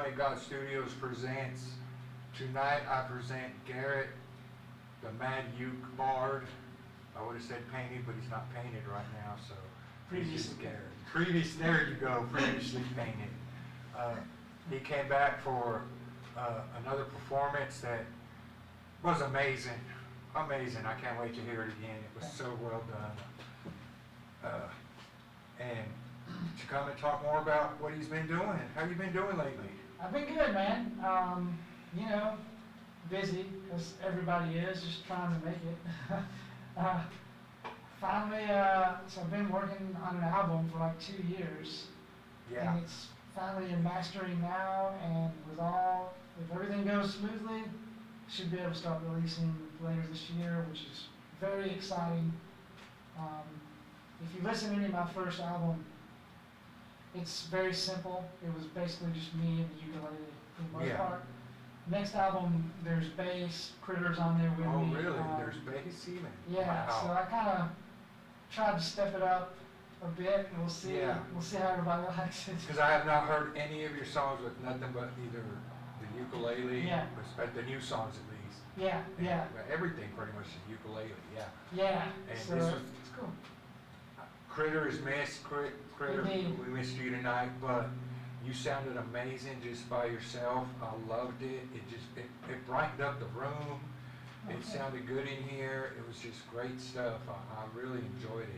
Ultimate God Studios presents. Tonight I present Garrett, the Mad Uke-Bard. I would have said painted, but he's not painted right now, so he's just Garrett. There you go, previously painted. He came back for another performance that was amazing. Amazing. I can't wait to hear it again. It was so well done. And to come and talk more about what he's been doing. How you been doing lately? I've been good, man. You know, busy, as everybody is, just trying to make it. Finally, so I've been working on an album for like 2 years. Yeah. And it's finally in mastering now, and if everything goes smoothly, should be able to start releasing later this year, which is very exciting. If you listen to any of my first album, it's very simple. It was basically just me and the ukulele for the most part. Next album, there's bass, Critters on there with me. Oh, really? There's bass even? Yeah, wow. so I kind of tried to step it up a bit, and we'll see. Yeah. We'll see how everybody likes it. Because I have not heard any of your songs with nothing but either the ukulele, but the new songs at least. Yeah. Everything pretty much is ukulele, yeah. Yeah, And so this was, it's cool. Critter is missed, Critter, Indeed. we missed you tonight, but you sounded amazing just by yourself. I loved it. It brightened up the room. Okay. It sounded good in here. It was just great stuff. I really enjoyed it.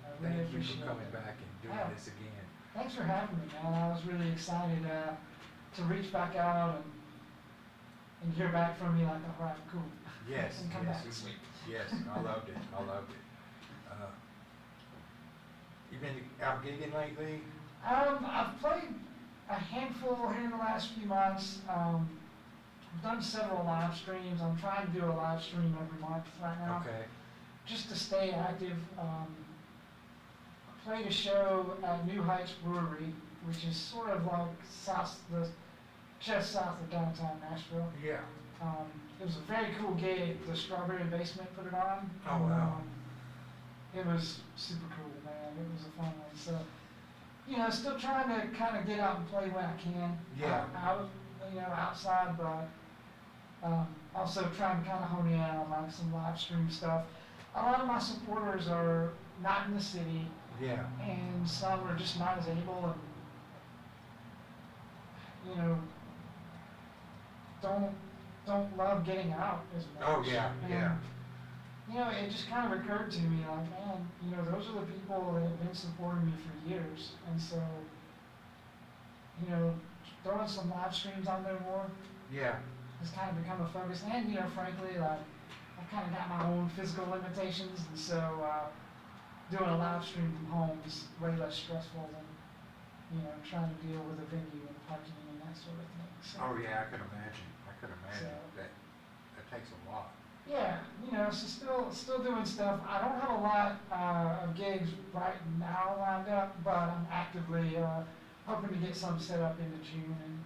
I really Thank you appreciate for coming it. back and doing Yeah. this again. Thanks for having me, man. I was really excited to reach back out and hear back from you. Like, all right, cool. Yes, And come yes, back. Sweet. yes. I loved it. You've been out gigging lately? I've played a handful here in the last few months. I've done several live streams. I'm trying to do a live stream every month right now, Okay. just to stay active. I played a show at New Heights Brewery, which is sort of like just south of downtown Nashville. Yeah. It was a very cool gig. The Strawberry Basement put it on. Oh, wow. It was super cool, man. It was a fun one. So, you know, still trying to kind of get out and play when I can. Yeah. Outside, but also trying to kind of hone in on like some live stream stuff. A lot of my supporters are not in the city, Yeah. and some are just not as able, and don't love getting out as much. Oh, yeah, And, yeah. It just kind of occurred to me, like, man, those are the people that have been supporting me for years, and so, throwing some live streams on there more Yeah. has kind of become a focus, and, frankly, like, I've kind of got my own physical limitations, and so, doing a live stream from home is way less stressful than, trying to deal with a venue and parking and that sort of thing. So, Oh, yeah, I could imagine. So- That takes a lot. yeah, so still doing stuff. I don't have a lot of gigs right now lined up, but I'm actively hoping to get some set up into June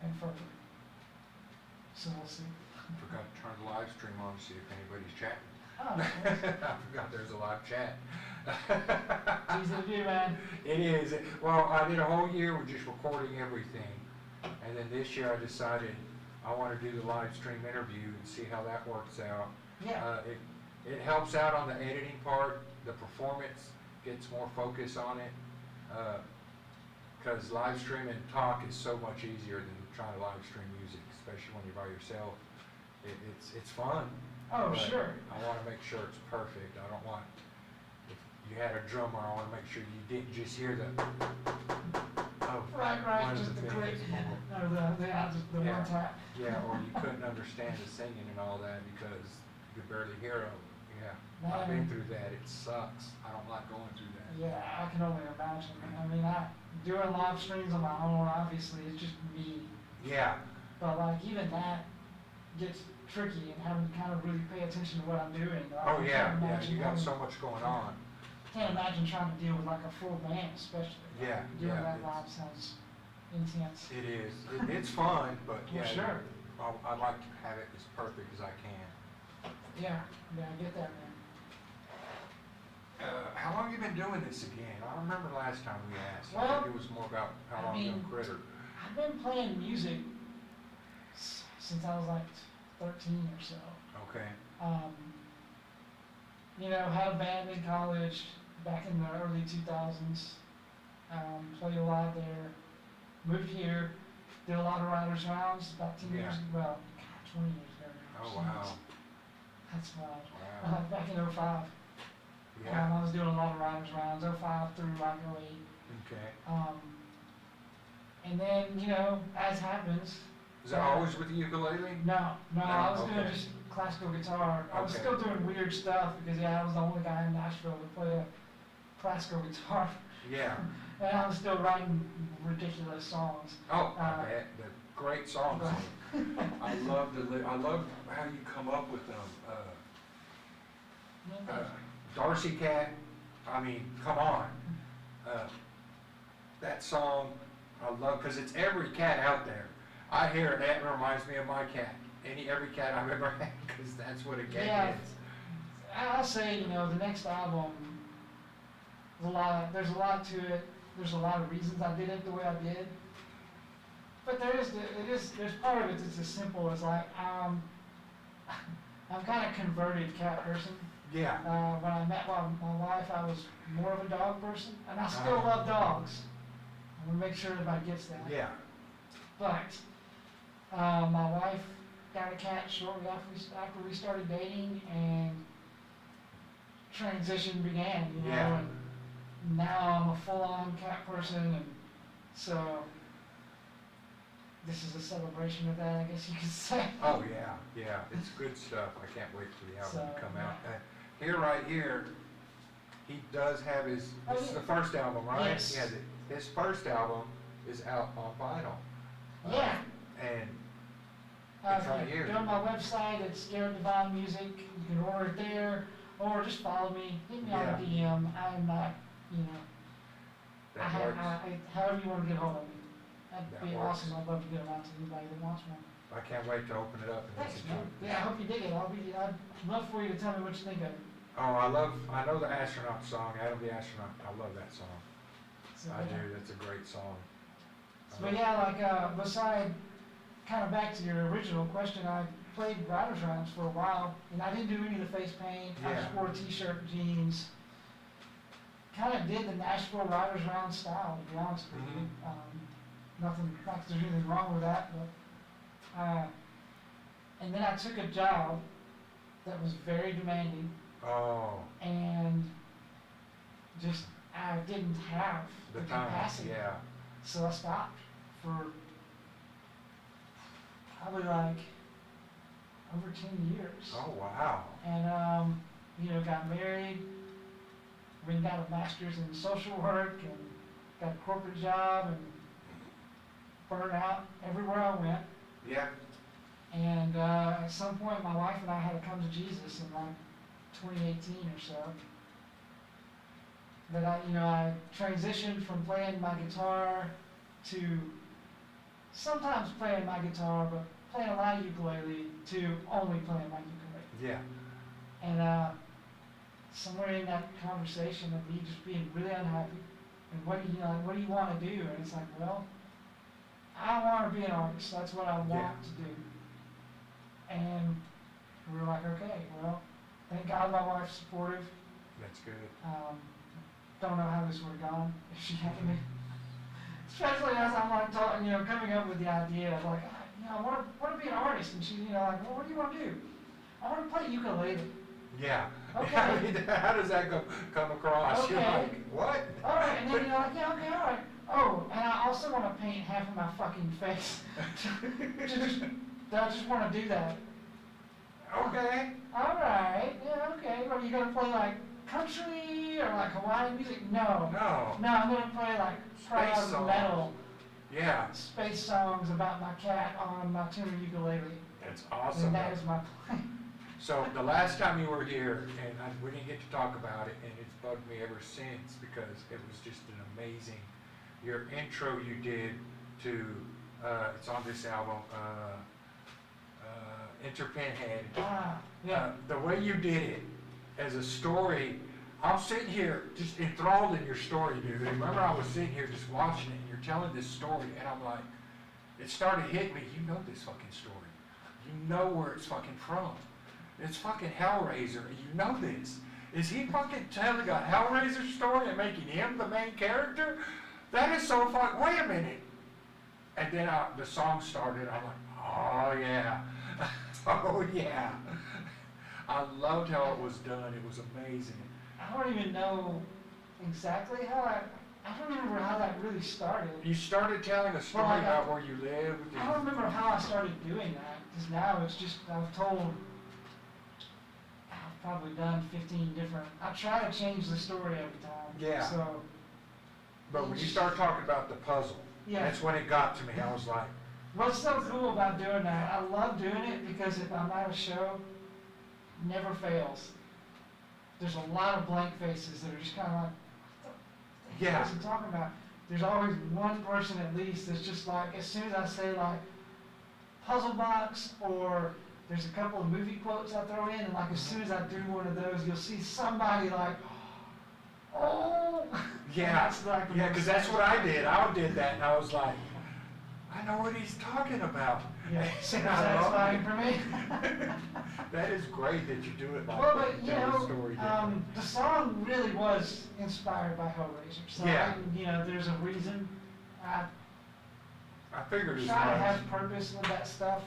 and further. So we'll see. Forgot to turn the live stream on to see if anybody's chatting. Oh, I forgot there's a live chat. it's easy to do, man. It is. Well, I did a whole year with just recording everything. And then this year I decided I want to do the live stream interview and see how that works out. Yeah. It helps out on the editing part. The performance gets more focus on it. Because live stream and talk is so much easier than trying to live stream music, especially when you're by yourself. It's fun. Oh, but sure. I want to make sure it's perfect. I don't want, if you had a drummer, I want to make sure you didn't just hear the, Right, one of just the click, or- or the Yeah. one tap. yeah, or you couldn't understand the singing and all that because you could barely hear them. Yeah, I've been Man. through that. It sucks. I don't like going through that. Yeah, I can only imagine. I mean, doing live streams on my own, obviously, it's just me. Yeah, But like even that gets tricky, and having to kind of really pay attention to what I'm doing. oh I yeah, can't yeah, imagine you got having- so much going on. Can't imagine trying to deal with like a full band, especially. Yeah, Doing yeah, that it's- live sounds intense. It is. It's fun, but Well, yeah, sure. I'd like to have it as perfect as I can. Yeah, I get that, man. How long have you been doing this again? I don't remember last time we asked. I Well, think it was more about how I long you mean, done Critter. I've been playing music since I was like 13 or so. Okay. Had a band in college back in the early 2000s. Played a lot there. Moved here, did a lot of writers' rounds about 10 years, well, 20 years ago. Oh, wow. That's wild. Wow. Back in '05. Yeah. I was doing a lot of writers' rounds, '05 through like '08. Okay. And then, as happens. Is that always with the ukulele? No, I was doing okay. just classical guitar. I was Okay. still doing weird stuff because, I was the only guy in Nashville to play a classical guitar. Yeah. And I was still writing ridiculous songs. Oh, I bet. The great songs. I love I love how you come up with them. Darcy Cat, I mean, come on. That song, I love, because it's every cat out there. I hear it, that reminds me of my cat. Every cat I've ever had, because that's what a cat is. I'll say, the next album, there's a lot to it. There's a lot of reasons I did it the way I did. But there's part of it that's as simple as like, I'm kind of converted cat person. Yeah. When I met my wife, I was more of a dog person, and I still love dogs. I want to make sure everybody gets that. Yeah. But my wife got a cat shortly after we started dating, and transition began. And now I'm a full-on cat person, and so this is a celebration of that, I guess you could say. Oh yeah, it's good stuff. I can't wait for the album to come out. Right here, he does have this is the first album, right? Yes. He has it. His first album is out on vinyl. Yeah. And it's right here. Go to my website, it's Garrett DeVaughn Music. You can order it there, or just follow me. Hit me on a DM. I'm not, That works. however you want to get hold of me. That'd That be works. awesome. I'd love to get them out to anybody that wants one. I can't wait to open it up and Thanks, listen to man. it. Yeah, I hope you dig it. I'd love for you to tell me what you think of it. Oh, I know the astronaut song, Adam the Astronaut. I love that song. So, I do. That's a great song. But beside, kind of back to your original question, I played writers' rounds for a while, and I didn't do any of the face paint. I just wore a t-shirt, jeans. Kind of did the Nashville writers' round style, to be honest with you. Nothing, not that there's anything wrong with that, but, and then I took a job that was very demanding. Oh. And just, I didn't have the capacity. Yeah. So I stopped for probably like over 10 years. Oh, wow. And, got married, went and got a master's in social work, and got a corporate job, and burned out everywhere I went. Yeah. And at some point, my wife and I had to come to Jesus in like 2018 or so. That I transitioned from playing my guitar to sometimes playing my guitar, but playing a lot of ukulele, to only playing my ukulele. Yeah. And somewhere in that conversation of me just being really unhappy, and what do you want to do? And it's like, well, I want to be an artist. That's what I want to do. And we were like, okay, well, thank God my wife's supportive. That's good. Don't know how this would have gone if she hadn't been. Especially as I'm like coming up with the idea of like, I want to be an artist, and she's like, well, what do you want to do? I want to play ukulele. Yeah. Okay. I mean, how does that come across? Okay. You're like, what? All right, and then you're like, yeah, okay, all right. Oh, and I also want to paint half of my fucking face. I just want to do that. Okay. All right, yeah, okay. Are you gonna play like country or like Hawaiian music? No. No. No, I'm gonna play like proud songs. metal Yeah. space songs about my cat on my tuner ukulele. That's awesome. And that is my plan. So the last time you were here, and we didn't get to talk about it, and it's bugged me ever since because it was just an amazing, your intro you did to, it's on this album, Enter Pinhead. Yeah. The way you did it as a story, I'm sitting here just enthralled in your story, dude. And remember, I was sitting here just watching it, and you're telling this story, and I'm like, it started hitting me, you know this fucking story. You know where it's fucking from. It's fucking Hellraiser, and you know this. Is he fucking telling a Hellraiser story and making him the main character? That is so fucking, wait a minute. And then the song started, I'm like, oh yeah, oh yeah. I loved how it was done, it was amazing. I don't even know exactly how I don't remember how that really started. You started telling a story about where you lived. I don't remember how I started doing that, because now it's just, I've probably done 15 different, I try to change the story every time. Yeah. So. But when you start talking about the puzzle, Yeah. that's when it got to me. I was like, What's so cool about doing that, I love doing it because if I'm at a show, it never fails. There's a lot of blank faces that are just kind of like, what the Yeah. heck is he talking about? There's always one person at least that's just like, as soon as I say like puzzle box, or there's a couple of movie quotes I throw in, and like as soon as I do one of those, you'll see somebody like, oh. yeah, yeah, because that's what I did. I did that, and I was like, I know what he's talking about. Yeah, And super I loved satisfying it. for me. That is great that you do it like Well, that. but you Tell the know, story different. the song really was inspired by Hellraiser. So Yeah. you know, there's a reason. I I figured as try to much. have purpose with that stuff.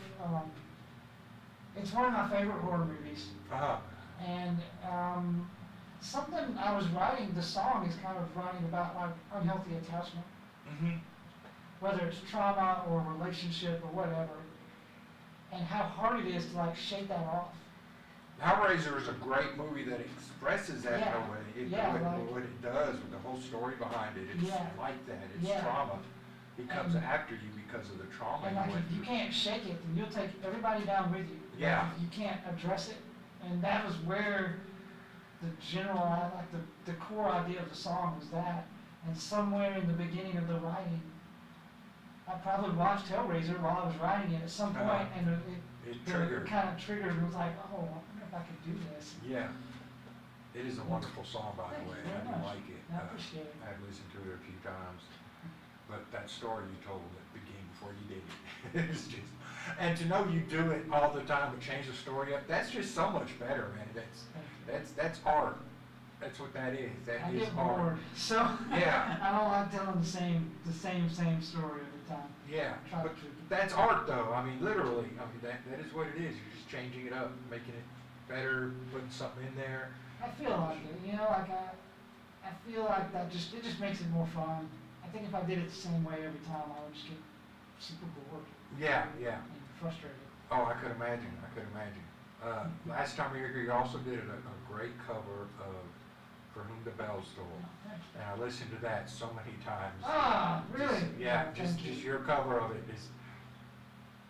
It's one of my favorite horror movies, Uh-huh. and something I was writing. The song is kind of writing about like unhealthy attachment, Mm-hmm. whether it's trauma or relationship or whatever, and how hard it is to like shake that off. Hellraiser is a great movie that expresses that in Yeah. a way. Yeah, like- What it does with the whole story behind it. It's Yeah. like that. It's Yeah. trauma. It comes And- after you because of the trauma And you like went if you through. can't shake it, then you'll take everybody down with you. Like, Yeah. if you can't address it, and that was where the general, like the core idea of the song was that. And somewhere in the beginning of the writing, I probably watched Hellraiser while I was writing it at some point, Uh-huh. and It triggered. kind of triggered and was like, oh, I wonder if I could do this. Yeah. It is a wonderful song, by the Thank way. you very I do much. like it. I appreciate it. I've listened to it a few times. But that story you told at the beginning before you did it, it's just, and to know you do it all the time and change the story up, that's just so much better, man. That's art. That's what that is. I That is get art. bored, so Yeah. I don't like telling the same story every time. Yeah, Try to but tweak it. that's art though. I mean, literally. I mean, that is what it is. You're just changing it up, making it better, putting something in there. I feel like it, you know, like I feel like it just makes it more fun. I think if I did it the same way every time, I would just get super bored Yeah, yeah. and frustrated. Oh, I could imagine. I could imagine. Last time you were here, you also did a great cover of For Whom the Bells Toll. Oh, thank you. And I listened to that so many times. Ah, Just- really? yeah, Oh, just thank you. your cover of it is.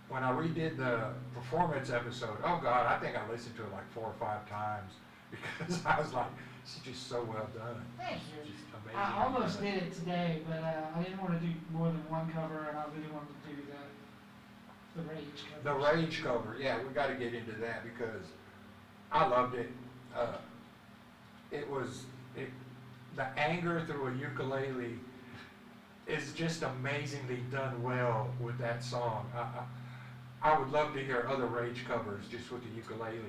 When I redid the performance episode, oh God, I think I listened to it like 4 or 5 times because I was like, it's just so well done. Thank you. Just amazing. I almost did it today, but I didn't want to do more than one cover, and I really wanted to do the Rage cover. The Rage cover, yeah, we got to get into that because I loved it. The anger through a ukulele is just amazingly done well with that song. I would love to hear other Rage covers just with the ukulele.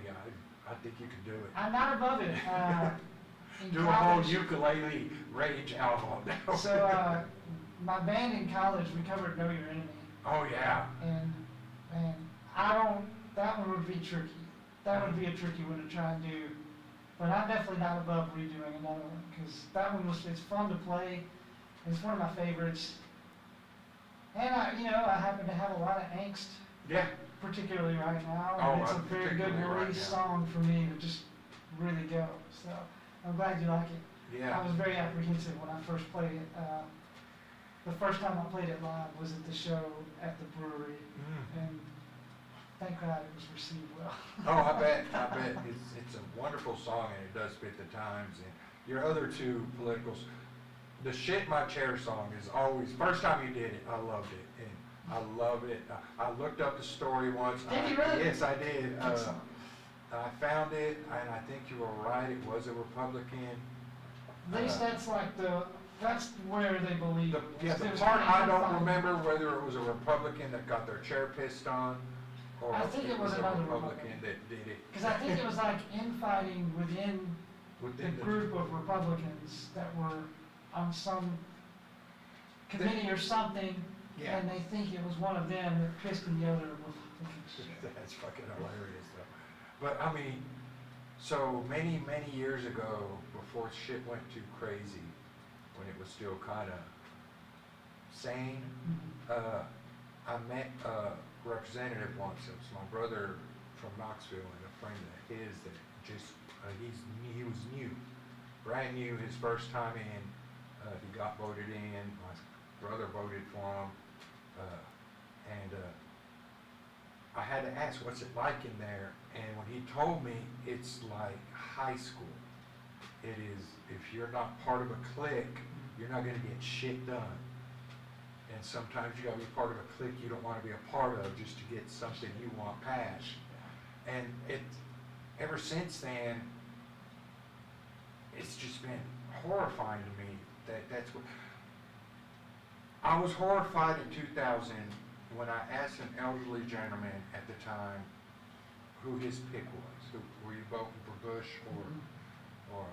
I think you could do it. I'm not above it. In Do a whole college- ukulele Rage album. So, my band in college, we covered Know Your Enemy, Oh yeah. and that one would be tricky. That would be a tricky one to try and do, but I'm definitely not above redoing another one, because that one it's fun to play, it's one of my favorites. And I happen to have a lot of angst, Yeah. particularly right now, Oh, and it's a very good particularly right release now. song for me to just really go, so I'm glad you like it. Yeah. I was very apprehensive when I first played it. The first time I played it live was at the show at the brewery, Mm. and thank God it was received well. Oh, I bet. It's a wonderful song and it does fit the times. And your other 2 politicals, the Shit in My Chair song is always, first time you did it, I loved it. And I love it. I looked up the story once. Did you really? Yes, I did. Good song. I found it and I think you were right. It was a Republican. At least that's like That's where they believe. The, it was. yeah, the It was part I kind of don't fun. remember whether it was a Republican that got their chair pissed on, or I think it was a another Republican Republican. that did it. Because I think it was like infighting within the Within group of Republicans that were on some committee or something, Yeah. and they think it was one of them that pissed in the other Republicans. That's fucking hilarious though. But I mean, so many, many years ago, before shit went too crazy, when it was still kind of sane, Mhm. I met a representative once. It was my brother from Knoxville and a friend of his that just, he was new, brand new, his first time in. He got voted in, my brother voted for him, and I had to ask, what's it like in there? And when he told me, it's like high school. It is, if you're not part of a clique, you're not gonna get shit done. And sometimes you gotta be part of a clique you don't wanna be a part of just to get something you want passed. And it, ever since then, it's just been horrifying to me that that's what, I was horrified in 2000 when I asked an elderly gentleman at the time who his pick was. Who, were you voting for Bush or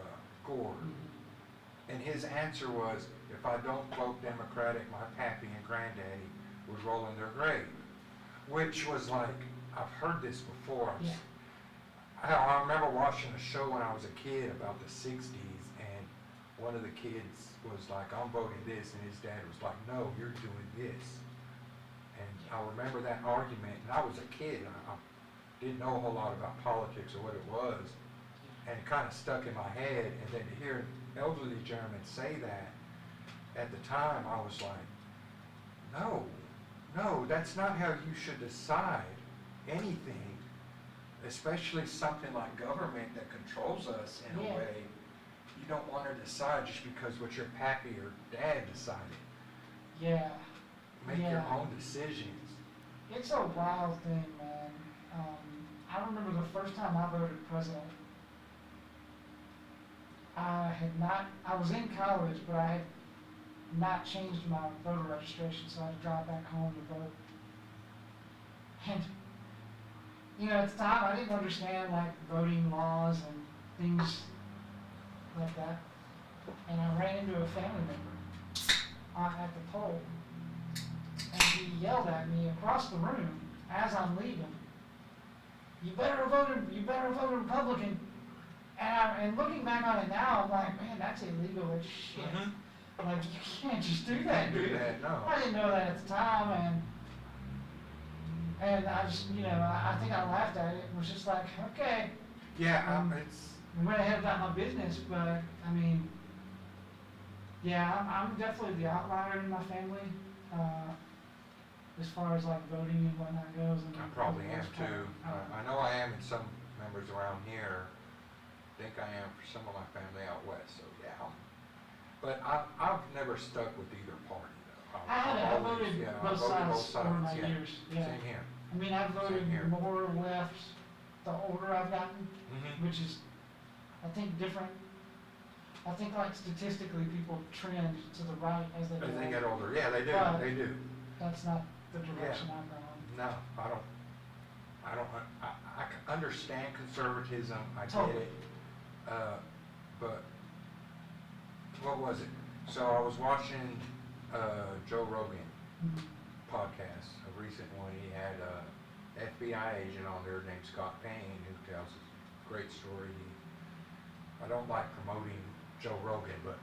Gore? Mhm. And his answer was, if I don't vote Democratic, my pappy and granddaddy would roll in their grave. Which was like, I've heard this before. Yeah. I remember watching a show when I was a kid about the 60s, and one of the kids was like, I'm voting this, and his dad was like, no, you're doing this. And I remember that argument, and I was a kid. I didn't know a whole lot about politics or what it was, and it kind of stuck in my head. And then to hear an elderly gentleman say that, at the time, I was like, no, that's not how you should decide anything, especially something like government that controls us in Yeah. a way. You don't want to decide just because what your pappy or dad decided. Yeah. Make your Yeah. own decisions. It's a wild thing, man. I remember the first time I voted president. I was in college, but I had not changed my voter registration, so I had to drive back home to vote. And, at the time, I didn't understand, like, voting laws and things like that. And I ran into a family member at the poll. And he yelled at me across the room as I'm leaving, you better vote Republican. And looking back on it now, I'm like, man, that's illegal as shit. Mhm. Like, you can't just do that, Do dude. that, no. I didn't know that at the time, and I just, I think I laughed at it and was just like, okay. Yeah, Um, it's, I went ahead about my business, but, I mean, yeah, I'm definitely the outlier in my family, as far as like voting and whatnot goes. And I probably for the am most part, too. I know I am in some members around here. I think I am for some of my family out west, so yeah. But I've never stuck with either party though. I voted yeah, I both voted sides over my yeah. years, yeah. Same here. I mean, I've voted here. more left the older I've gotten, Mm-hmm. which is, I think, different. I think, like, statistically, people trend to the right as they As get they older. get older, yeah, they do, But- they do. That's not the direction I've gone. No, I don't, I can understand conservatism, I get Totally. it. But, what was it? So I was watching, Joe Rogan Mhm. podcast, a recent one. He had a FBI agent on there named Scott Payne who tells a great story. I don't like promoting Joe Rogan, but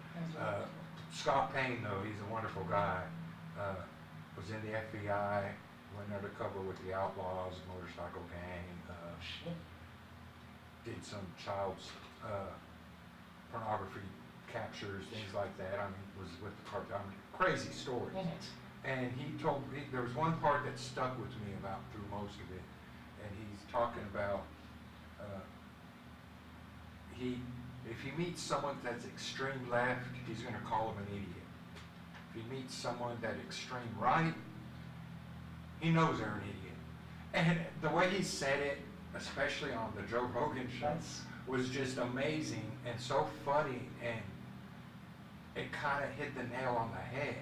Scott Payne, though, he's a wonderful guy. Was in the FBI, went undercover with the Outlaws, motorcycle gang, Shit. did some child pornography captures, things like that. I mean, was with the cartel. I mean, crazy story. In it. And he told me, there was one part that stuck with me about through most of it, and he's talking about, if he meets someone that's extreme left, he's gonna call him an idiot. If he meets someone that extreme right, he knows they're an idiot. And the way he said it, especially on the Joe Rogan show, That's, was just amazing and so funny, and it kind of hit the nail on the head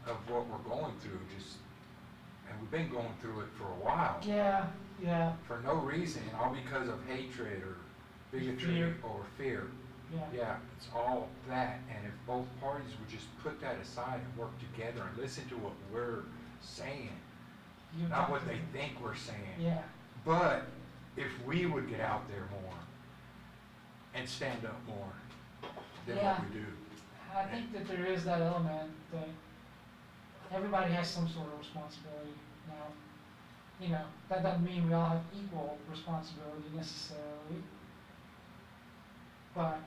Yeah. of what we're going through, and we've been going through it for a while. Yeah, yeah, For no reason, all because of hatred or bigotry Fear. or fear. yeah. Yeah, it's all that, and if both parties would just put that aside and work together and listen to what we're saying, You not talk what to they them. think we're saying. Yeah, But if we would get out there more and stand up more than Yeah. what we do. I think that there is that element that everybody has some sort of responsibility now. You know, that doesn't mean we all have equal responsibility necessarily, but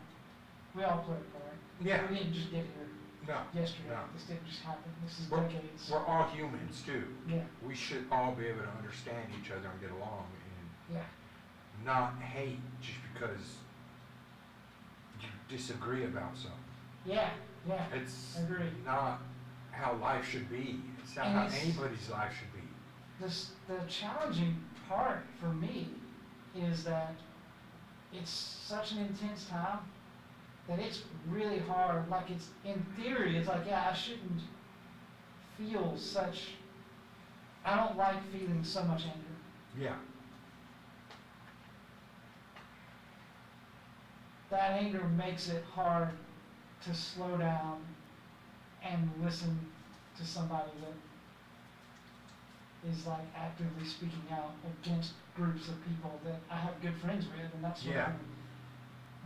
we all play a part. Yeah, We didn't just get here no, yesterday. no. This didn't just happen. This is We're- decades. We're all humans too. Yeah, We should all be able to understand each other and get along and yeah, not hate just because you disagree about something. yeah, yeah. It's Agree. not how life should be. It's not And how it's- anybody's life should be. The challenging part for me is that it's such an intense time that it's really hard. Like, it's, in theory, it's like, yeah, I shouldn't feel such, I don't like feeling so much anger. Yeah, That anger makes it hard to slow down and listen to somebody that is like actively speaking out against groups of people that I have good friends with and that sort of Yeah. thing.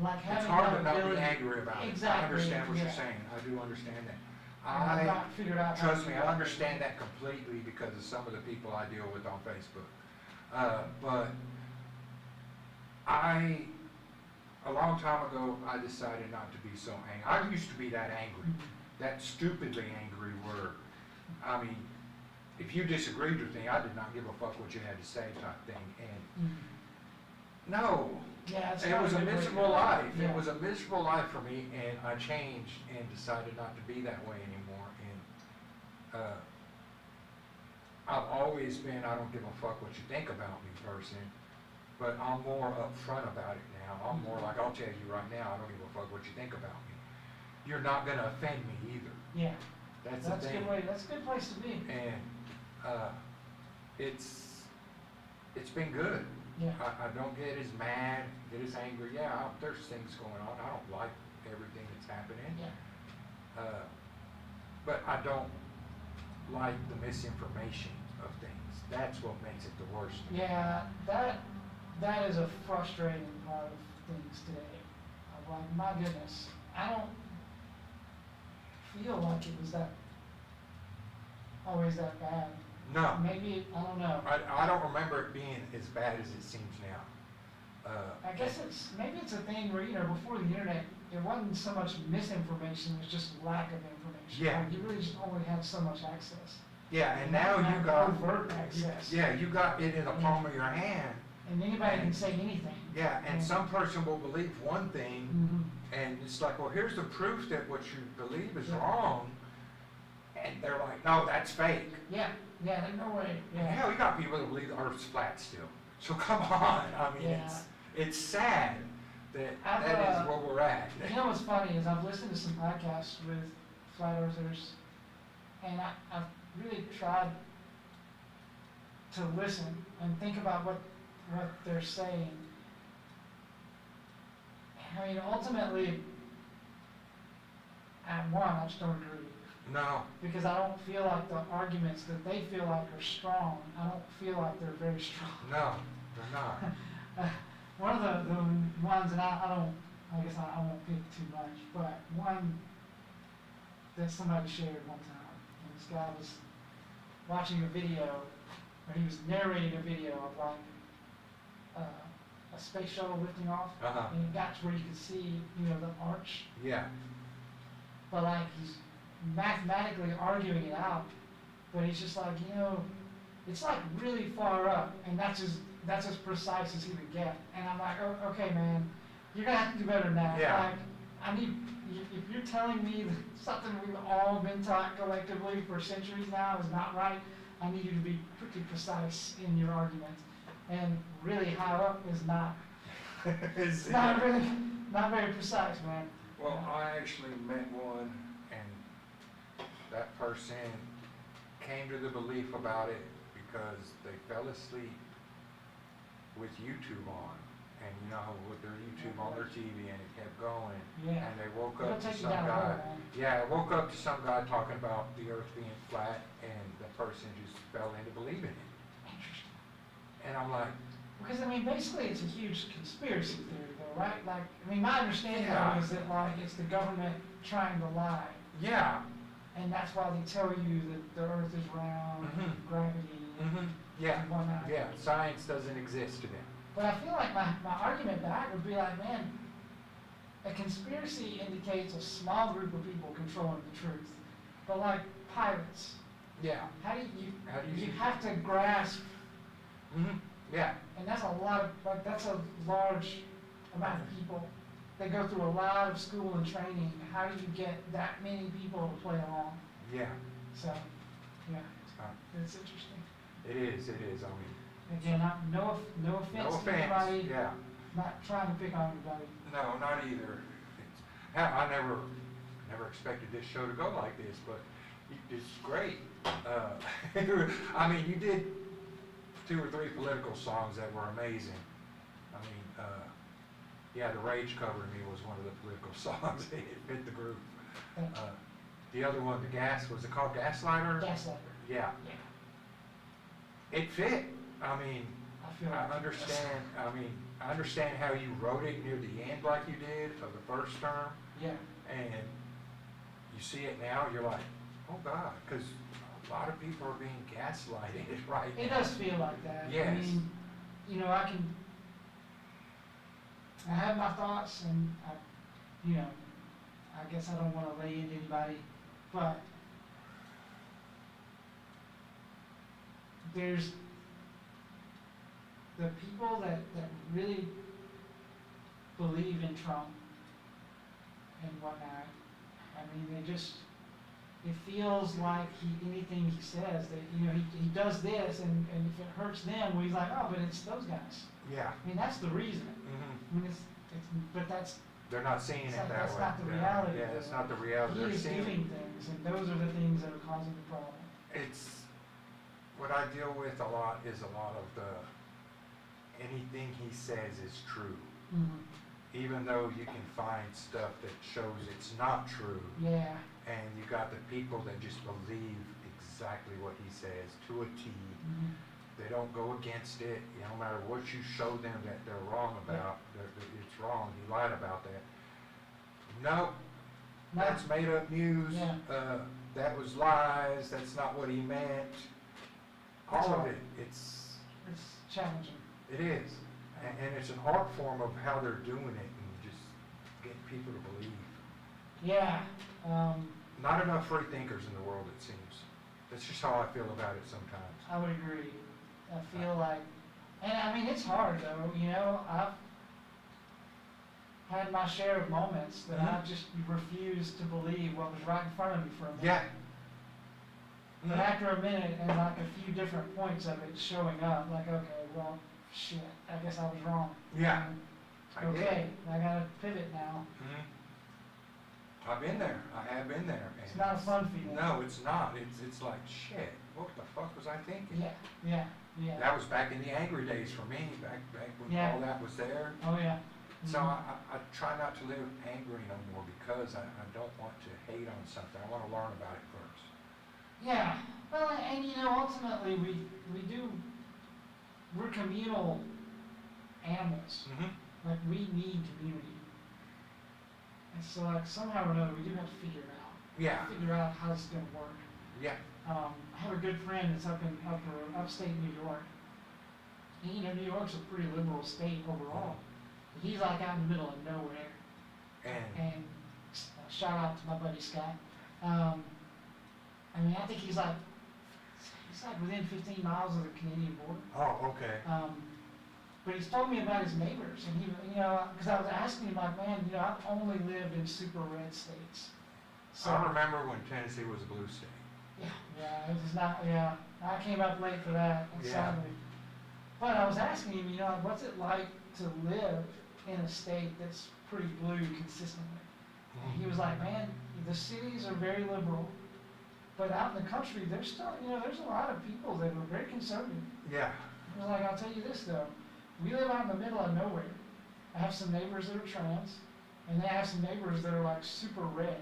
Like it's having hard that to not be ability. angry about it. I Exactly, understand what you're yeah. saying. I do understand that. I've I, not figured out. how to trust do me, I that. understand that completely because of some of the people I deal with on Facebook. But a long time ago, I decided not to be so angry. I used to be that angry, that stupidly angry where, I mean, if you disagreed with me, I did not give a fuck what you had to say type thing. And Mm. no, Yeah, it's it not was a good way to miserable go. life. Yeah. It was a miserable life for me, and I changed and decided not to be that way anymore. And I've always been, I don't give a fuck what you think about me person, but I'm more upfront about it now. I'm more like, I'll tell you right now, I don't give a fuck what you think about me. You're not gonna offend me either. Yeah, That's that's the a thing. good way, that's a good place to be. And it's been good. Yeah, I don't get as mad, get as angry. Yeah, there's things going on. I don't like everything that's happening. yeah, But I don't like the misinformation of things. That's what makes it the worst. yeah, that is a frustrating part of things today. I'm like, my goodness, I don't feel like it was always that bad. No, Maybe, I don't know. I don't remember it being as bad as it seems now. I guess maybe it's a thing where, you know, before the internet, it wasn't so much misinformation, it was just lack of information. Yeah. Like, you really just only had so much access. Yeah, and now you have got, overt access. yeah, you got it in the palm of your hand. And anybody can say anything. Yeah, and some person will believe one thing, Mhm. and it's like, well, here's the proof that what you believe is Yeah. wrong. And they're like, no, that's fake. Yeah, there's no way, And yeah. hell, you got people that believe the earth's flat still. So come on, I mean, Yeah. it's sad that I've, that is where we're at. You know what's funny is I've listened to some podcasts with flat earthers, and I've really tried to listen and think about what they're saying. I mean, ultimately, I just don't agree. No, Because I don't feel like the arguments that they feel like are strong, I don't feel like they're very strong. no, they're not. One of the ones, and I guess I won't pick too much, but one that somebody shared one time, and this guy was watching a video, or he was narrating a video of like a space shuttle lifting off, Uh-huh. and it got to where you could see, you know, the arch, Yeah, but like he's mathematically arguing it out, but he's just like, you know, it's like really far up, and that's as precise as he would get. And I'm like, oh, okay, man, you're gonna have to do better than that. Yeah. Like, if you're telling me that something we've all been taught collectively for centuries now is not right, I need you to be pretty precise in your argument. And really high up is not, it's not very precise, man. Well, I actually met one, and that person came to the belief about it because they fell asleep with YouTube on. And you know, with their YouTube on their TV, and it kept going. Yeah. And they woke It'll up to take you some down a guy. hole, man. Yeah, I woke up to some guy talking about the earth being flat, and the person just fell into believing it. Interesting. And I'm like, Because, I mean, basically it's a huge conspiracy theory though, right? Like, I mean, my understanding Yeah. though is that like, it's the government trying to lie. yeah, And that's why they tell you that the earth is round, Mhm. gravity, yeah, and whatnot. yeah, science doesn't exist to them. But I feel like my argument back would be like, man, a conspiracy indicates a small group of people controlling the truth. But like pilots, Yeah, how do you- you have to grasp, yeah, and that's a lot of, like, that's a large amount of people. They go through a lot of school and training. How do you get that many people to play along? yeah, So, yeah, Uh, it's interesting. it is, I mean, Again, no offense no to offense, anybody, yeah. not trying to pick on anybody. No, not either. Hell, I never expected this show to go like this, but it's great. I mean, you did 2 or 3 political songs that were amazing. I mean, yeah, The Rage Cover to Me was one of the political songs. It fit the group. Thank you. The other one, was it called Gaslighter? Gaslighter. Yeah, Yeah, it fit. I mean, I feel like I understand how you wrote it near the end like you did of the first term, Yeah, and you see it now, you're like, oh God, because a lot of people are being gaslighted right now. it does feel like that. I Yes. mean, you know, I have my thoughts, and I guess I don't want to lay into anybody, but there's the people that really believe in Trump and whatnot. I mean, it feels like anything he says, that, he does this, and if it hurts them, well, he's like, oh, but it's those guys. Yeah. I mean, that's the reason. Hmm. I mean, but that's, They're not seeing it that way. that's not the Yeah. reality. Yeah, it's not the reality. He They're is seeing giving things, and those are the things that are causing the problem. it's what I deal with a lot is a lot of anything he says is true. Mm-hmm. Even though you can find stuff that shows it's not true, Yeah, and you got the people that just believe exactly what he says to a T. mm-hmm. They don't go against it, no matter what you show them that they're wrong about, it's wrong, he lied about that. No, that's made up news, Yeah. That was lies, that's not what he meant. That's All of right. it, it's challenging. It is, and it's an art form of how they're doing it and just getting people to believe. Yeah, Not enough free thinkers in the world, it seems. That's just how I feel about it sometimes. I would agree. I feel like, and I mean, it's hard though, I've had my share of moments that I just refused to believe what was right in front of me for a minute. Yeah. But after a minute and like a few different points of it showing up, like, okay, well, shit, I guess I was wrong. Yeah. I get it. Okay, I gotta pivot now. Mhm. I've been there. I have been there. And It's not a fun feeling. No, it's not. It's like, shit, what the fuck was I thinking? Yeah. That was back in the angry days for me, back when Yeah. all that was there. Oh, yeah. So Mhm. I try not to live angry no more because I don't want to hate on something. I want to learn about it first. Yeah, well, and ultimately we're communal animals. Mm-hmm. Like, we need community. And so, like, somehow or another, we do have to figure it out. Yeah. Figure out how this is gonna work. Yeah. I have a good friend that's up in upstate New York. And, New York's a pretty liberal state overall. He's like out in the middle of nowhere. And shout out to my buddy Scott. I mean, I think he's like within 15 miles of the Canadian border. Oh, okay. But he's told me about his neighbors, and he, because I was asking him, like, man, I've only lived in super red states. So, I remember when Tennessee was a blue state. yeah, it was not, yeah. I came up late for that, Yeah. sadly. But I was asking him, what's it like to live in a state that's pretty blue consistently? And he was like, man, the cities are very liberal, but out in the country, there's still, there's a lot of people that are very conservative. Yeah. He was like, I'll tell you this though, we live out in the middle of nowhere. I have some neighbors that are trans, and then I have some neighbors that are like super red.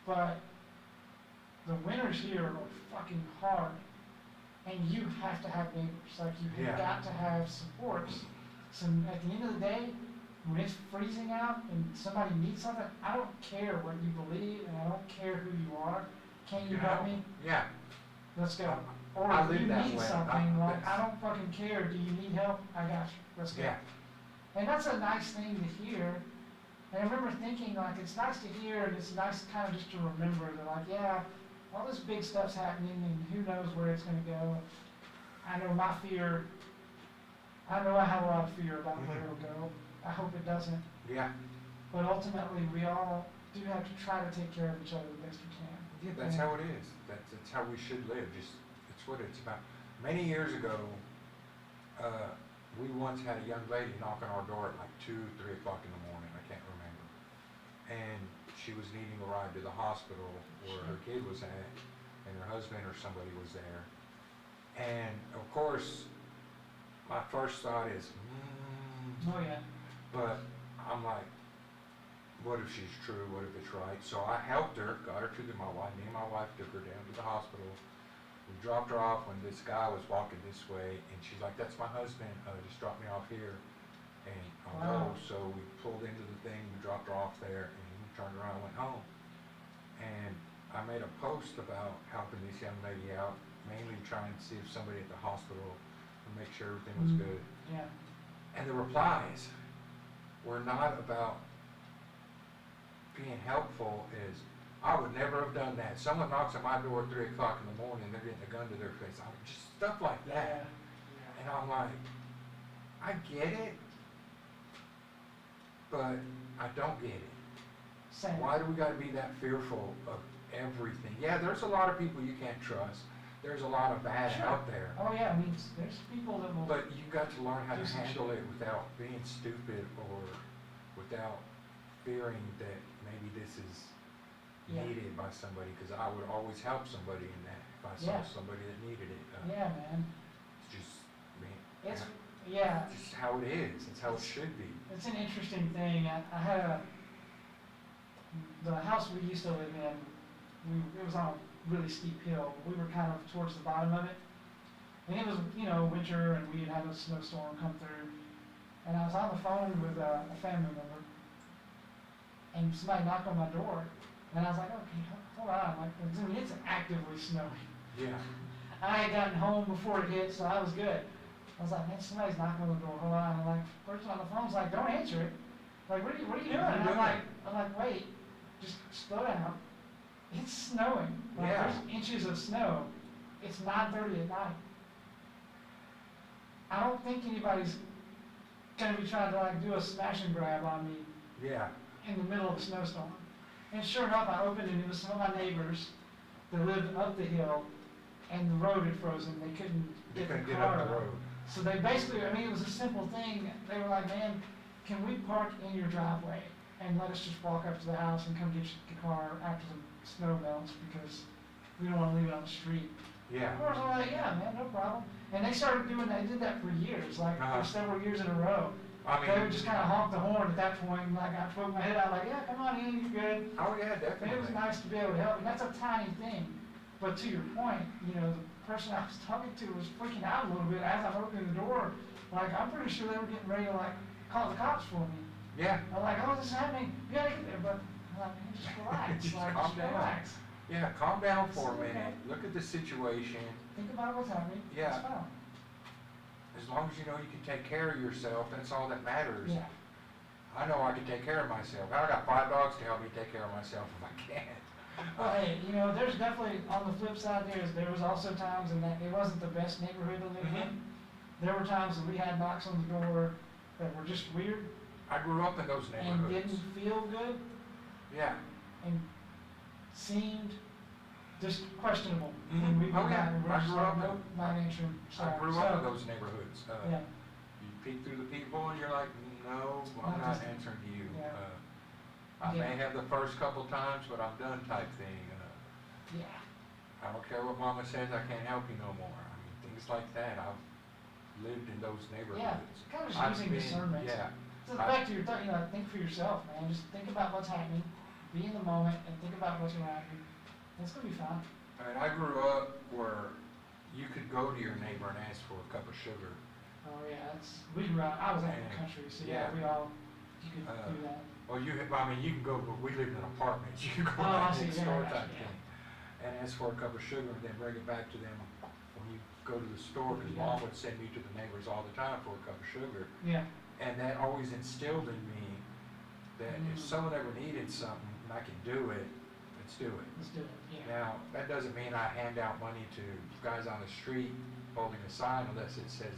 But the winters here are fucking hard, and you have to have neighbors. Like you have got to have supports. So at the end of the day, when it's freezing out and somebody needs something, I don't care what you believe, and I don't care who you are. Can you help me? Yeah. Let's go. Or I if live you that need way. something, like, I don't fucking care. Do you need help? I got you. Let's go. Yeah. And that's a nice thing to hear. And I remember thinking, like, it's nice to hear, and it's nice kind of just to remember that, like, yeah, all this big stuff's happening, and who knows where it's going to go. I know my fear, I know I have a lot of fear about where it'll go. I hope it doesn't. Yeah. But ultimately, we all do have to try to take care of each other the best we can. Yeah, that's how it is. That's how we should live. It's what it's about. Many years ago, we once had a young lady knock on our door at like 2, 3 o'clock in the morning. I can't remember. And she was needing a ride to the hospital where her kid was at, and her husband or somebody was there. And of course, my first thought is, Oh yeah. but I'm like, what if she's true? What if it's right? So I helped her, got her to my wife. Me and my wife took her down to the hospital. We dropped her off when this guy was walking this way, and she's like, that's my husband, just drop me off here, and I'll go. So we pulled into the thing, we dropped her off there, and we turned around and went home. And I made a post about helping this young lady out, mainly trying to see if somebody at the hospital would make sure everything was good. Yeah. And the replies were not about being helpful. Is I would never have done that. Someone knocks on my door at 3 o'clock in the morning, they're getting a gun to their face. Just stuff like that. Yeah. And I'm like, I get it, but I don't get it. Same. Why do we got to be that fearful of everything? Yeah, there's a lot of people you can't trust. There's a lot of bad out there. Oh yeah, I mean, there's people that will. But you got to learn how to do some handle shit. it without being stupid or without fearing that maybe this is needed by somebody, because I would always help somebody in that if I saw somebody that needed it. Yeah, man. It's just, It's just how it is. It's how it should be. It's an interesting thing. I had the house we used to live in. It was on a really steep hill. We were kind of towards the bottom of it, and it was winter, and we had a snowstorm come through. And I was on the phone with a family member, and somebody knocked on my door. And I was like, okay, hold on. Like, I mean, it's actively snowing. Yeah. I had gotten home before it hit, so I was good. I was like, man, somebody's knocking on the door. Hold on. I'm like, person on the phone's like, don't answer it. Like, what are you doing? And I'm like, wait, just slow down. It's snowing. Like, there's inches of snow. It's 9:30 at night. I don't think anybody's gonna be trying to like do a smash and grab on me. Yeah. In the middle of a snowstorm. And sure enough, I opened it, and it was some of my neighbors that lived up the hill, and the road had frozen. They couldn't get the car up the road. So they basically, I mean, it was a simple thing. They were like, man, can we park in your driveway and let us just walk up to the house and come get the car after the snow melts, because we don't want to leave it on the street. Yeah. Of course, I'm like, yeah, man, no problem. And they started doing that. They did that for years, like for several years in a row. I mean, they would just kind of honk the horn at that point, and like I put my head out, like, yeah, come on in, you're good. Oh yeah, definitely. And it was nice to be able to help, and that's a tiny thing. But to your point, the person I was talking to was freaking out a little bit as I'm opening the door. Like, I'm pretty sure they were getting ready to like call the cops for me. Yeah. I'm like, oh, this is happening. You gotta get there, but I'm like, man, just relax. Just like, calm just down. relax. Yeah, calm down for a Okay. minute. Look at the situation. Think about what's happening. Yeah. It's fine. As long as you know you can take care of yourself, that's all that matters. Yeah. I know I can take care of myself. I got 5 dogs to help me take care of myself if I can. Well, hey, there's definitely, on the flip side, there was also times in that it wasn't the best neighborhood to live in. There were times that we had knocks on the door that were just weird I grew up in those and neighborhoods. didn't feel good Yeah. and seemed just questionable. Mhm. And we Oh, yeah. we're I just grew like, up in- nope, not answering. I Sorry. grew up in those neighborhoods. Yeah, You peek through the people and you're like, no, I'm Not not just- answering to you. yeah. I may Yeah. have the first couple times, but I'm done type thing. Yeah. I don't care what mama says, I can't help you no more. I mean, things like that. I've lived in those neighborhoods. Kind of just I've using been- discernment. Yeah, So back to your thought, think for yourself, man. Just think about what's happening, be in the moment, and think about what's around you. It's gonna be fine. I mean, I grew up where you could go to your neighbor and ask for a cup of sugar. Oh yeah, we grew up. I was out in the And- country, so yeah. you could do that. Well, you can go, but we lived in apartments. You can go Oh, I back see, next yeah, door yeah, type yeah. thing. And ask for a cup of sugar and then bring it back to them when you go to the store, because Yeah. mom would send me to the neighbors all the time for a cup of sugar. Yeah. And that always instilled in me that if someone ever needed something and I can do it, let's do it. Let's do it. Yeah. Now, that doesn't mean I hand out money to guys on the street holding a sign unless it says,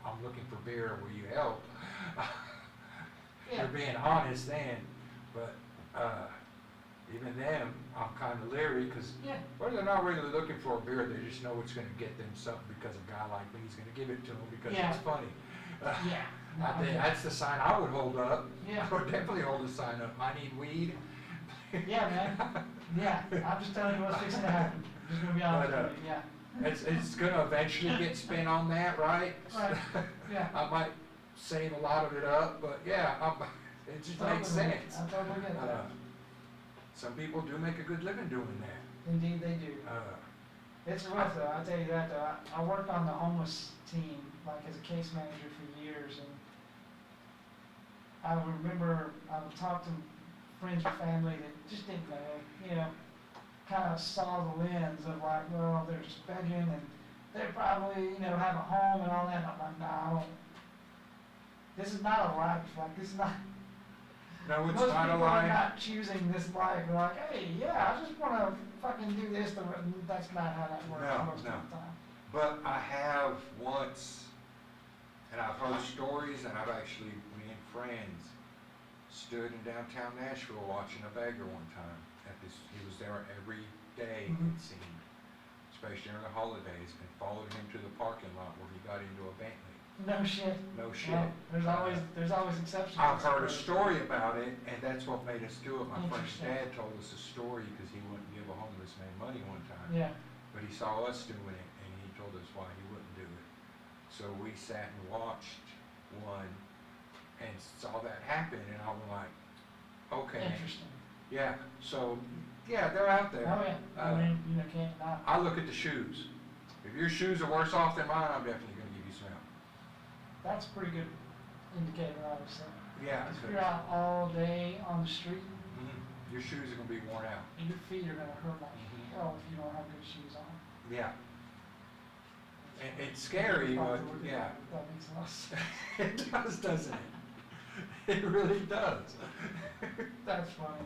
I'm looking for beer, will you help? Yeah. You're being honest then, but, even then, I'm kinda leery, cause Yeah. well, they're not really looking for a beer, they just know it's gonna get them something because a guy like me is gonna give it to them because Yeah. it's funny. Yeah. No, I think okay. that's the sign I would hold up. Yeah. I would definitely hold a sign up, I need weed. Yeah, man. Yeah. I'm just telling you what's fixing to happen. I'm just gonna be honest But, with you. Yeah. It's gonna eventually get spent on that, right? Right. Yeah. I might save a lot of it up, but yeah, it just makes sense. I totally get that. Some people do make a good living doing that. Indeed, they do. It's rough though, I tell you that though. I worked on the homeless team, like as a case manager for years, and I remember I would talk to friends or family that just didn't know, kind of saw the lens of like, well, they're just begging and they probably, have a home and all that. I'm like, nah, I don't. This is not a life, like this is not. No, it's Most not a people are lie. not choosing this life. They're like, hey, yeah, I just want to fucking do this. That's not how that works No, most no. of the time. But I have once, and I've heard stories, and I've actually, me and friends, stood in downtown Nashville watching a beggar one time. He was there every day, Mhm. it seemed, especially during the holidays, and followed him to the parking lot where he got into a Bentley. No shit. No shit. Well, there's always exceptions. I've heard a story about it, and that's what made us do it. My friend's Interesting. dad told us a story because he wouldn't give a homeless man money one time. Yeah. But he saw us doing it, and he told us why he wouldn't do it. So we sat and watched one and saw that happen, and I was like, okay, Interesting. yeah, so, yeah, they're out there. Oh yeah. I mean, can't deny. I look at the shoes. If your shoes are worse off than mine, I'm definitely gonna give you some help. That's a pretty good indicator, I would say. Yeah. If you're out all day on the street, Your shoes are gonna be worn out. your feet are gonna hurt like Mhm. hell if you don't have good shoes on. Yeah. And it's scary, but yeah. That makes a lot of sense. It does, doesn't it? It really does. That's funny.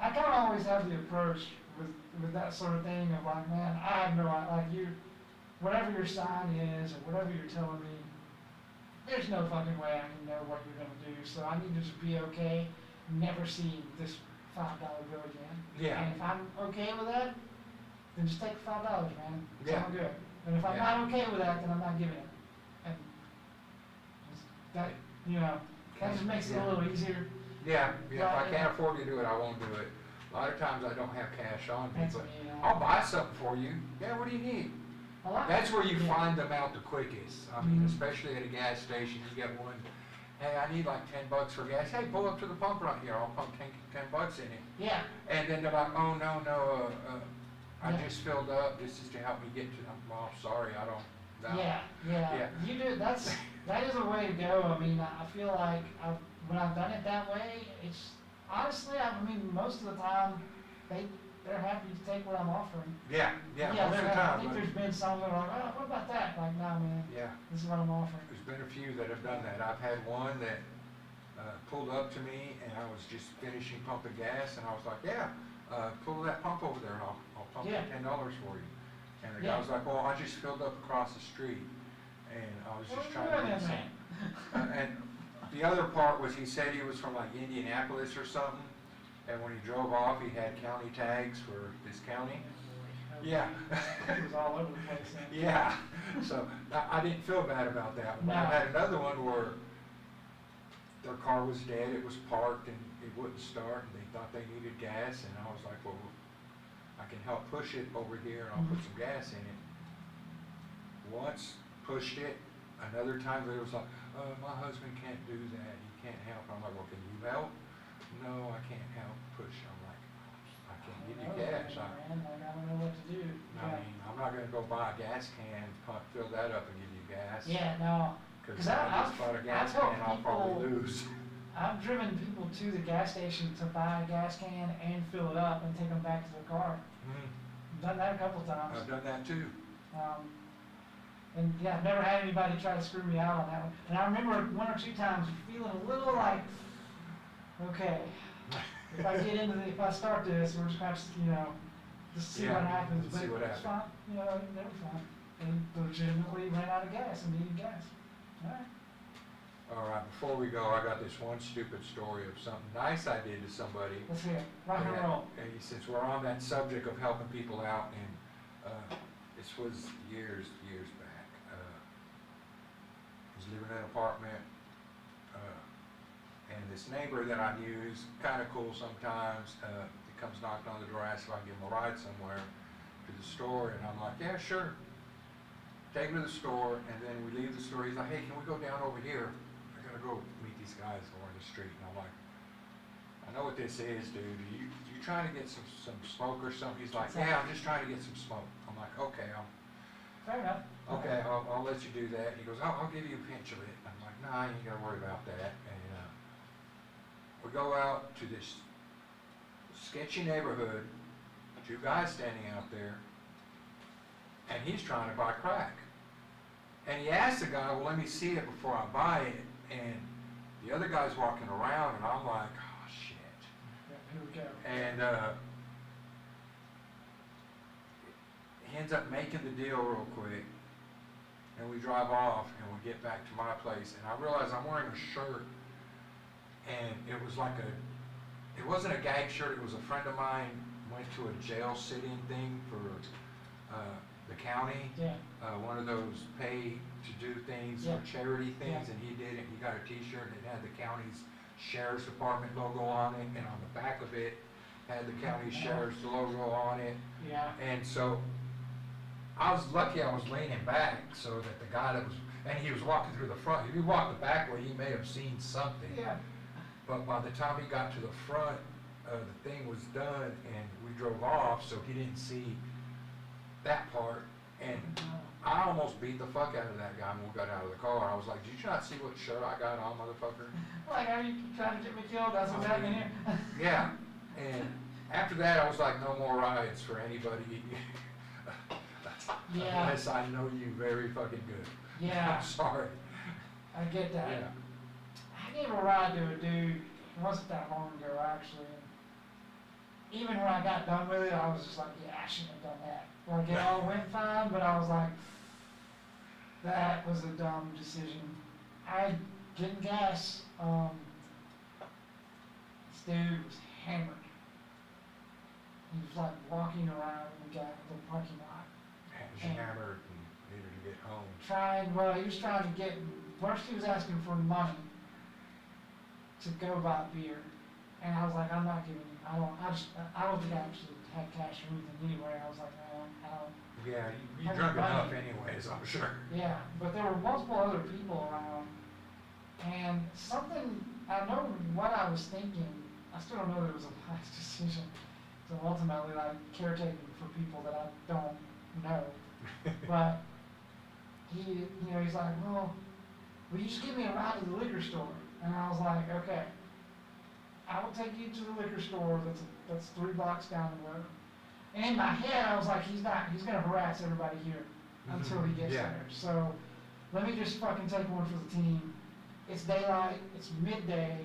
I kind of always have the approach with that sort of thing of like, man, I have no, like whatever your sign is or whatever you're telling me, there's no fucking way I can know what you're gonna do. So I need to just be okay, never see this $5 bill again. Yeah. And if I'm okay with that, then just take the $5, man. It's Yeah. all good. And if I'm Yeah. not okay with that, then I'm not giving it. And that, that just makes it a little easier. Yeah, if I Right, can't afford to do it, I won't do it. A lot of times I don't have cash on me, That's but me, I'll buy something for you. Yeah, what do you need? I like That's it. where you Yeah. find them out the quickest. I mean, Mhm. especially at a gas station, you get one, hey, I need like $10 for gas. Hey, pull up to the pump right here, I'll pump $10 in it. Yeah. And then they're like, oh, no, I Yeah. just filled up, this is to help me get to, oh, sorry, I don't, no. Yeah. Yeah. You do. That is a way to go. I mean, I feel like when I've done it that way, it's honestly, I mean, most of the time, they're happy to take what I'm offering. Yeah, most of the I think time, there's been some that are like, oh, what about that? Like, nah, man, yeah. this is what I'm offering. There's been a few that have done that. I've had one that pulled up to me and I was just finishing pumping gas and I was like, yeah, pull that pump over there and I'll pump Yeah. you $10 for you. And the Yeah. guy was like, well, I just filled up across the street and I was What just are you trying to doing get then, some. man? And the other part was he said he was from like Indianapolis or something. And when he drove off, he had county tags for this county. Yeah. It was all over the place then. Yeah, so I didn't feel bad about that one. No. I had another one where their car was dead, it was parked and it wouldn't start and they thought they needed gas and I was like, well, I can help push it over here and I'll put some gas in it. Once pushed it, another time it was like, my husband can't do that, he can't help. I'm like, well, can you help? No, I can't help push. I'm like, I can't give you gas. Man, like, I don't know what to do. I mean, I'm not gonna go buy a gas can, fill that up and give you gas. Yeah, no. Cause I just bought a gas can, I'll probably lose. I've driven people to the gas station to buy a gas can and fill it up and take them back to their car. I've done that a couple times. I've done that too. And yeah, I've never had anybody try to screw me out on that one. And I remember one or two times feeling a little like, okay, if I start this, we're just gonna have to, just see what happens. But it's fine, never fine. And legitimately ran out of gas and needed gas. All right. Before we go, I got this one stupid story of something nice I did to somebody. Let's hear it. Rock and roll. Since we're on that subject of helping people out, and this was years back. I was living in an apartment, and this neighbor that I knew is kind of cool sometimes. He comes knocking on the door, asks if I can give him a ride somewhere to the store, and I'm like, yeah, sure. Take me to the store, and then we leave the store. He's like, hey, can we go down over here? I gotta go meet these guys over in the street. And I'm like, I know what this is, dude. You trying to get some smoke or something? He's like, yeah, I'm just trying to get some smoke. I'm like, okay, fair enough. Okay, I'll let you do that. He goes, I'll give you a pinch of it. I'm like, nah, you ain't gotta worry about that. And we go out to this sketchy neighborhood, two guys standing out there, and he's trying to buy crack. And he asked the guy, well, let me see it before I buy it. And the other guy's walking around, and I'm like, oh, shit. Yeah, here we go. And he ends up making the deal real quick, and we drive off, and we get back to my place, and I realize I'm wearing a shirt, and it was like it wasn't a gag shirt, it was a friend of mine went to a jail sitting thing for the county, one of those pay to do things for charity things, and he did it. He got a T-shirt and it had the county's sheriff's department logo on it, and on the back of it had the county sheriff's logo on it. Yeah. And so I was lucky I was leaning back so that the guy that was, and he was walking through the front. If he walked the back way, he may have seen something. Yeah. But by the time he got to the front, the thing was done and we drove off, so he didn't see that part. And I almost beat the fuck out of that guy when we got out of the car. I was like, did you not see what shirt I got on, motherfucker? Like, are you trying to get me killed? That's what's happening here. Yeah. And after that, I was like, no more rides for anybody. Yeah. Unless I know you very fucking good. Yeah. I'm sorry. I get that. Yeah. I gave a ride to a dude, it wasn't that long ago actually. Even when I got done with it, I was just like, yeah, I shouldn't have done that. Like, it all went fine, but I was like, that was a dumb decision. I getting gas, this dude was hammered. He was like walking around the parking lot. Was you hammered and needed to get home? He was trying to get, first he was asking for money to go buy beer. And I was like, I'm not giving you, I don't think I actually had cash or anything anyway. I was like, man, I don't. Yeah, you drunk enough anyways, I'm sure. Yeah, but there were multiple other people around. And something, I know what I was thinking, I still don't know that it was a wise decision. So ultimately, like, caretaking for people that I don't know. But he's like, well, will you just give me a ride to the liquor store? And I was like, okay, I will take you to the liquor store that's 3 blocks down the road. And in my head, I was like, he's gonna harass everybody here until he gets there. So let me just fucking take one for the team. It's daylight, it's midday.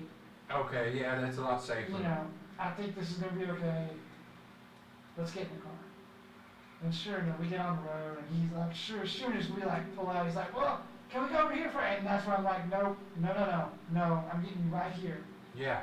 Okay, yeah, that's a lot safer. I think this is gonna be okay. Let's get in the car. And sure enough, we get on the road, and he's like, sure, as soon as we like pull out, he's like, well, can we go over here for it? And that's where I'm like, no, I'm getting you right here. Yeah.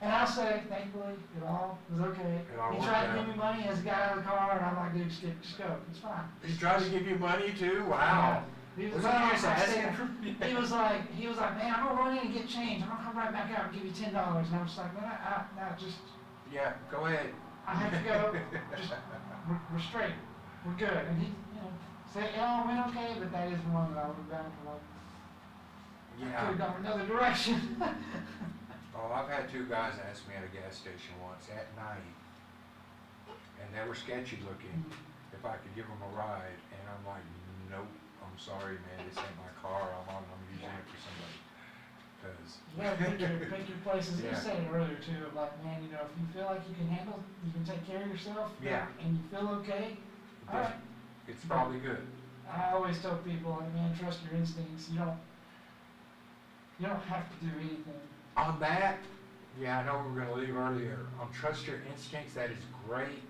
And I'll say, thankfully, it all was okay. He tried to give me money as he got out of the car, and I'm like, dude, just go, it's fine. He's trying to give you money too? Wow. He was, Wasn't he "Oh, just I asking said-" for? he was like, man, I'm gonna run in and get change. I'm gonna come right back out and give you $10. And I'm just like, man, just, Yeah, go ahead. I have to go. Just, we're straight. We're good. And he, said, it all went okay, but that is one that I would have done for like, could Yeah. have gone another direction. Oh, I've had two guys ask me at a gas station once at night, and they were sketchy looking, if I could give them a ride, and I'm like, nope, I'm sorry, man, this ain't my car, I'm using it for somebody. Cause. You gotta pick your places. Yeah. You said it earlier too, of like, man, if you feel like you can handle, you can take care of yourself. Yeah. And you feel okay, all right. It's probably good. I always tell people, like, man, trust your instincts. You don't have to do anything. On that, yeah, I know we were gonna leave earlier, on trust your instincts, that is great,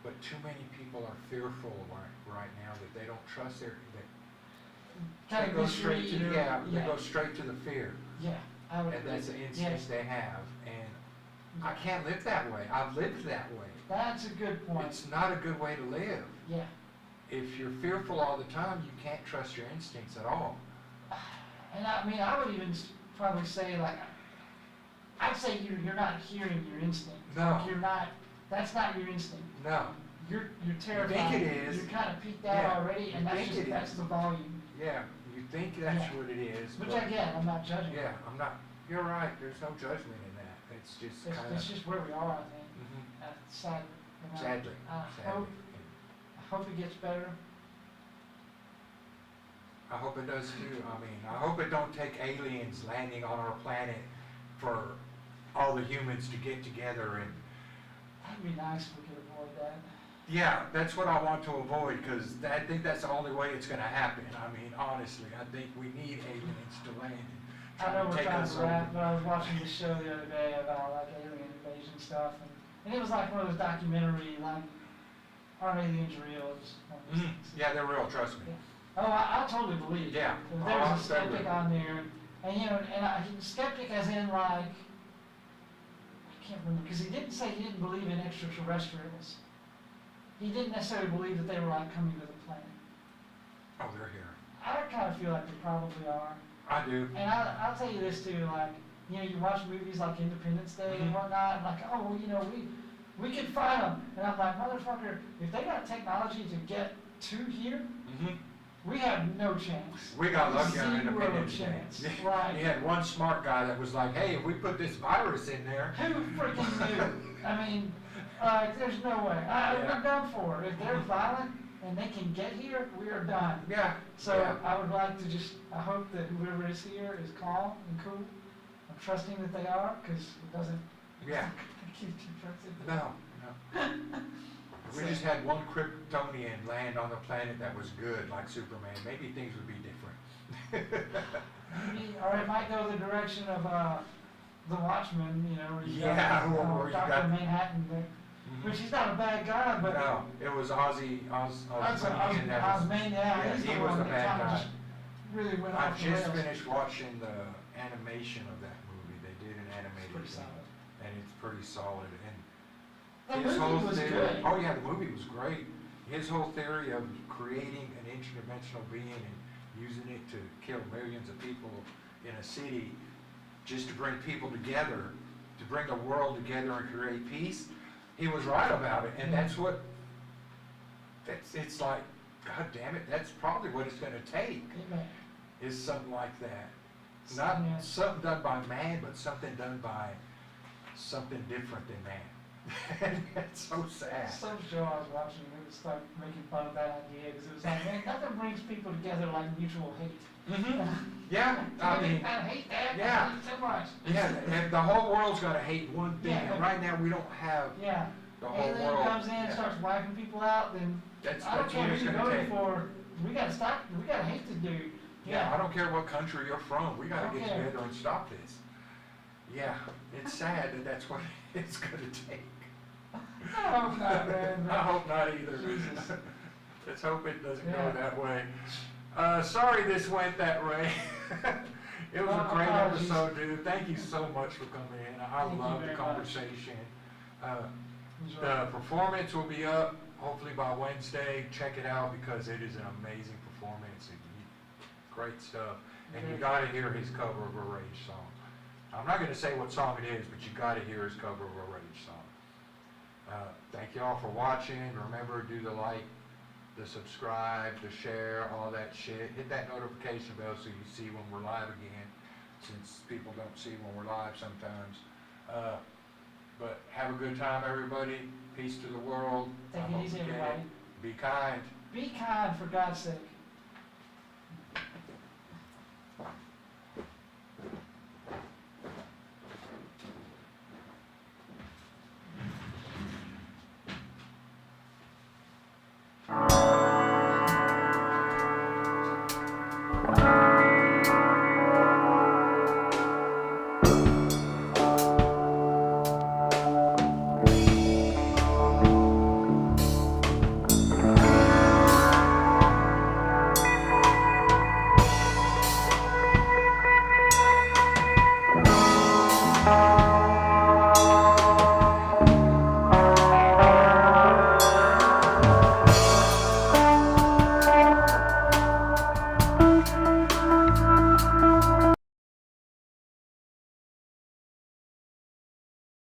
but too many people are fearful right now that they don't trust they Kind of go straight to, misread. they go straight to the fear. Yeah, I would And agree. that's the instinct Yes. they have, and I can't live that way. I've lived that way. That's a good point. It's not a good way to live. Yeah. If you're fearful all the time, you can't trust your instincts at all. And I mean, I would even probably say, like, I'd say you're not hearing your instinct. No. Like you're not, that's not your instinct. No. You're terrified. it is. You're kind of peaked out Yeah, already, and you think it that's is. the volume. Yeah, you think that's Yeah. what it is. Which but I get, I'm not judging. Yeah, I'm not, you're right, there's no judgment in that. It's just It's, kind it's of, just where we are, I think. Sad. And sadly, I sadly. hope it gets better. I hope it does too. I mean, I hope it don't take aliens landing on our planet for all the humans to get together and, That'd be nice if we could avoid that. yeah, that's what I want to avoid, because I think that's the only way it's gonna happen. I mean, honestly, I think we need aliens to land and I know try to we're take trying us to wrap, over. but I was watching this show the other day about like alien invasion stuff, and it was like one of those documentary, like, are aliens real? Just one of those Mhm. things. Yeah, they're real, trust me. Oh, I totally believe it. Yeah. There Oh, I'm was a skeptic totally. on there, and skeptic as in like, I can't remember, because he didn't say he didn't believe in extraterrestrials. He didn't necessarily believe that they were like coming to the planet. Oh, they're here. I kind of feel like they probably are. I do. And I'll tell you this too, like, you watch movies like Independence Day and Mhm. whatnot, and like, oh, well, we can find them. And I'm like, motherfucker, if they got technology to get to here, Mhm. we have no chance. We got lucky on Zero Independence Day. chance. Yeah. Right. You had one smart guy that was like, hey, if we put this virus in there. Who freaking knew? I mean, there's no way. Yeah. We're done for. If they're violent and they can get here, we are done. Yeah. So yeah. I would like to I hope that whoever is here is calm and cool. I'm trusting that they are, because it doesn't Yeah. keep you trusted. No, no. If we just had one Kryptonian land on the planet that was good, like Superman, maybe things would be different. Maybe, or it might go the direction of the Watchmen, where you Yeah, got where you Dr. got- Manhattan, which he's not a bad guy, but No, it was Ozzy that's Osbourne that was. Osman, yeah, he's he the was one the that bad kind of guy. just really went I off the just rails. finished watching the animation of that movie. They did an animated Pretty thing, solid. and it's pretty solid. That And his whole movie was theory, good. oh yeah, the movie was great. His whole theory of creating an interdimensional being and using it to kill millions of people in a city, just to bring people together, to bring the world together and create peace. He was right about it, and that's what. It's like, God damn it, that's probably what it's going to take. Amen. Is something like that. Not Yeah. something done by man, but something done by something different than man. That's so sad. Some show I was watching, it was like making fun of that idea, because it was like, man, nothing brings people together like mutual hate. Yeah, I mean, I hate that, yeah. I hate it so much. yeah, and the whole world's got to hate one thing, Yeah. and right now we don't have Yeah. the whole Alien world. comes in, yeah. starts wiping people out, then That's I don't what care it's who going you're to voting take. for, we gotta stop, we gotta hate the dude. Yeah, I don't care what country you're from. We got to get Okay. together and stop this. Yeah, it's sad that that's what it's going to take. I hope not, man. I hope not either. Jesus. Let's hope it doesn't Yeah. go that way. Sorry this went that way. It was Well, a great apologies. episode, dude. Thank you so much for coming in. I Thank you love the very conversation. Enjoy. The performance will be up hopefully by Wednesday. Check it out because it is an amazing performance. great stuff. And you gotta hear his cover of a Rage song. I'm not gonna say what song it is, but you gotta hear his cover of a Rage song. Thank you all for watching. Remember, do the like, the subscribe, the share, all that shit. Hit that notification bell so you see when we're live again, since people don't see when we're live sometimes. But have a good time, everybody. Peace to the world. Take it easy, everybody. Be kind. Be kind, for God's sake.